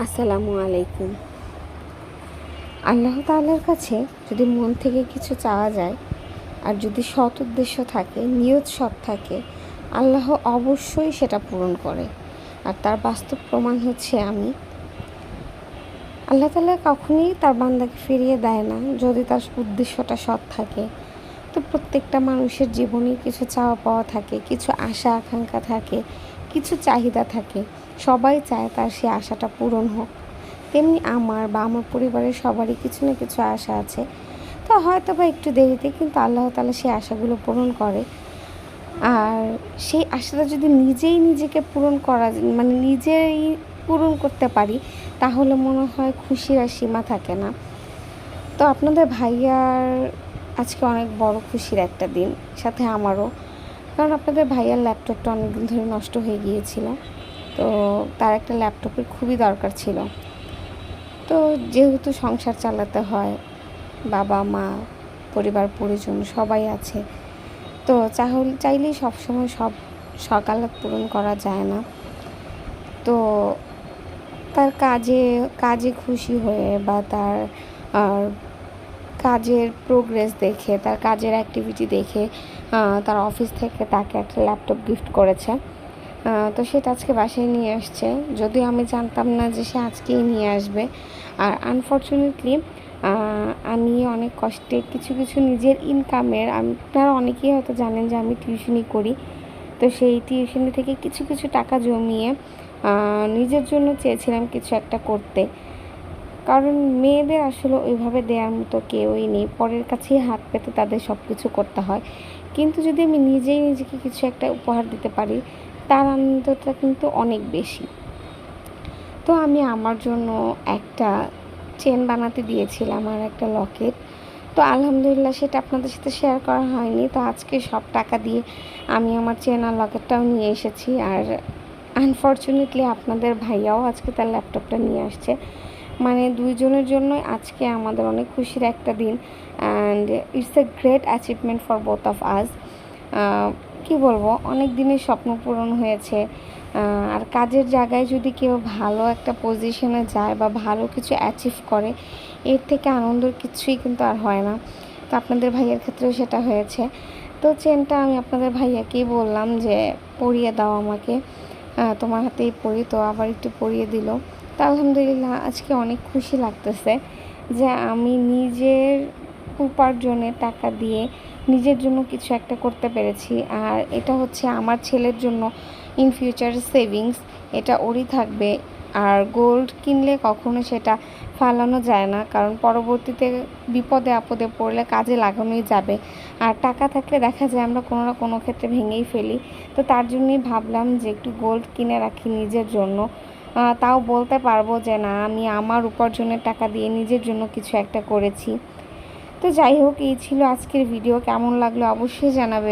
আসসালামু আলাইকুম। আল্লাহ তাআলার কাছে যদি মন থেকে কিছু চাওয়া যায় আর যদি সৎ উদ্দেশ্য থাকে, নিয়ত সৎ থাকে, আল্লাহ অবশ্যই সেটা পূরণ করে। আর তার বাস্তব প্রমাণ হচ্ছে আমি। আল্লাহ তাআলা কখনোই তার বান্দাকে ফিরিয়ে দেয় না যদি তার উদ্দেশ্যটা সৎ থাকে। তো প্রত্যেকটা মানুষের জীবনেই কিছু চাওয়া পাওয়া থাকে, কিছু আশা আকাঙ্ক্ষা থাকে, কিছু চাহিদা থাকে। সবাই চায় তার সেই আশাটা পূরণ হোক। তেমনি আমার বা আমার পরিবারের সবারই কিছু না কিছু আশা আছে। তো হয়তো বা একটু দেরিতে কিন্তু আল্লাহ তাআলা সেই আশাগুলো পূরণ করে। আর সেই আশাটা যদি নিজেই নিজেকে পূরণ করা নিজেই পূরণ করতে পারি, তাহলে মনে হয় খুশির আর সীমা থাকে না। তো আপনাদের ভাইয়ার আজকে অনেক বড় খুশির একটা দিন, সাথে আমারও। কারণ আপনাদের ভাইয়ার ল্যাপটপটা অনেক দিন ধরে নষ্ট হয়ে গিয়েছিল। তো তার একটা ল্যাপটপের খুবই দরকার ছিল। তো যেহেতু সংসার চালাতে হয়, বাবা মা পরিবার পরিজন সবাই আছে, তো চাইলেই সবসময় সব সকালাত পূরণ করা যায় না। তো তার কাজে খুশি হয়ে বা তার কাজের প্রোগ্রেস দেখে, তার কাজের অ্যাক্টিভিটি দেখে তার অফিস থেকে তাকে একটা ল্যাপটপ গিফট করেছে। তো সেটা আজকে বাসায় নিয়ে আসছে, যদিও আমি জানতাম না যে সে আজকেই নিয়ে আসবে। আর আনফর্চুনেটলি আমি অনেক কষ্টে কিছু কিছু নিজের ইনকামের, আপনারা অনেকেই হয়তো জানেন যে আমি টিউশনি করি। তো সেই টিউশনি থেকে কিছু কিছু টাকা জমিয়ে নিজের জন্য চেয়েছিলাম কিছু একটা করতে। কারণ মেয়েদের আসলে ওইভাবে দেওয়ার মতো কেউই নেই, পরের কাছেই হাত পেতে তাদের সব কিছু করতে হয়। কিন্তু যদি আমি নিজেই নিজেকে কিছু একটা উপহার দিতে পারি, তার আনন্দটা কিন্তু অনেক বেশি। তো আমি আমার জন্য একটা চেন বানাতে দিয়েছিলাম আর একটা লকেট। তো আলহামদুলিল্লাহ সেটা আপনাদের সাথে শেয়ার করা হয়নি। তো আজকে সব টাকা দিয়ে আমি আমার চেন আর লকেটটাও নিয়ে এসেছি। আর আনফর্চুনেটলি আপনাদের ভাইয়াও আজকে তার ল্যাপটপটা নিয়ে আসছে। দুইজনের জন্যই আজকে আমাদের অনেক খুশির একটা দিন। And it's a great achievement for both of us. কী বলবো, অনেক দিনের স্বপ্ন পূরণ হয়েছে। আর কাজের জায়গায় যদি কেউ ভালো একটা পজিশনে যায় বা ভালো কিছু অ্যাচিভ করে, এর থেকে আনন্দের কিছুই কিন্তু আর হয় না। তো আপনাদের ভাইয়ের ক্ষেত্রেও সেটা হয়েছে। তো চেনটা আমি আপনাদের ভাইয়াকেই বললাম যে পরিয়ে দাও আমাকে, তোমার হাতেই পরি। তো আবার একটু পরিয়ে দিল। তো আলহামদুলিল্লাহ আজকে অনেক খুশি লাগতেছে যে আমি নিজের উপার্জনের টাকা দিয়ে নিজের জন্য কিছু একটা করতে পেরেছি। আর এটা হচ্ছে আমার ছেলের জন্য ইন ফিউচার সেভিংস, এটা ওরই থাকবে। আর গোল্ড কিনলে কখনো সেটা ফালানো যায় না, কারণ পরবর্তীতে বিপদে আপদে পড়লে কাজে লাগানোই যাবে। আর টাকা থাকলে দেখা যায় আমরা কোনো না কোনো ক্ষেত্রে ভেঙেই ফেলি। তো তার জন্যই ভাবলাম যে একটু গোল্ড কিনে রাখি নিজের জন্য। তাও বলতে পারবো যে না, আমি আমার উপার্জনের টাকা দিয়ে নিজের জন্য কিছু একটা করেছি। তো যাই হোক, এই ছিল আজকের ভিডিও। কেমন লাগলো অবশ্যই জানাবে।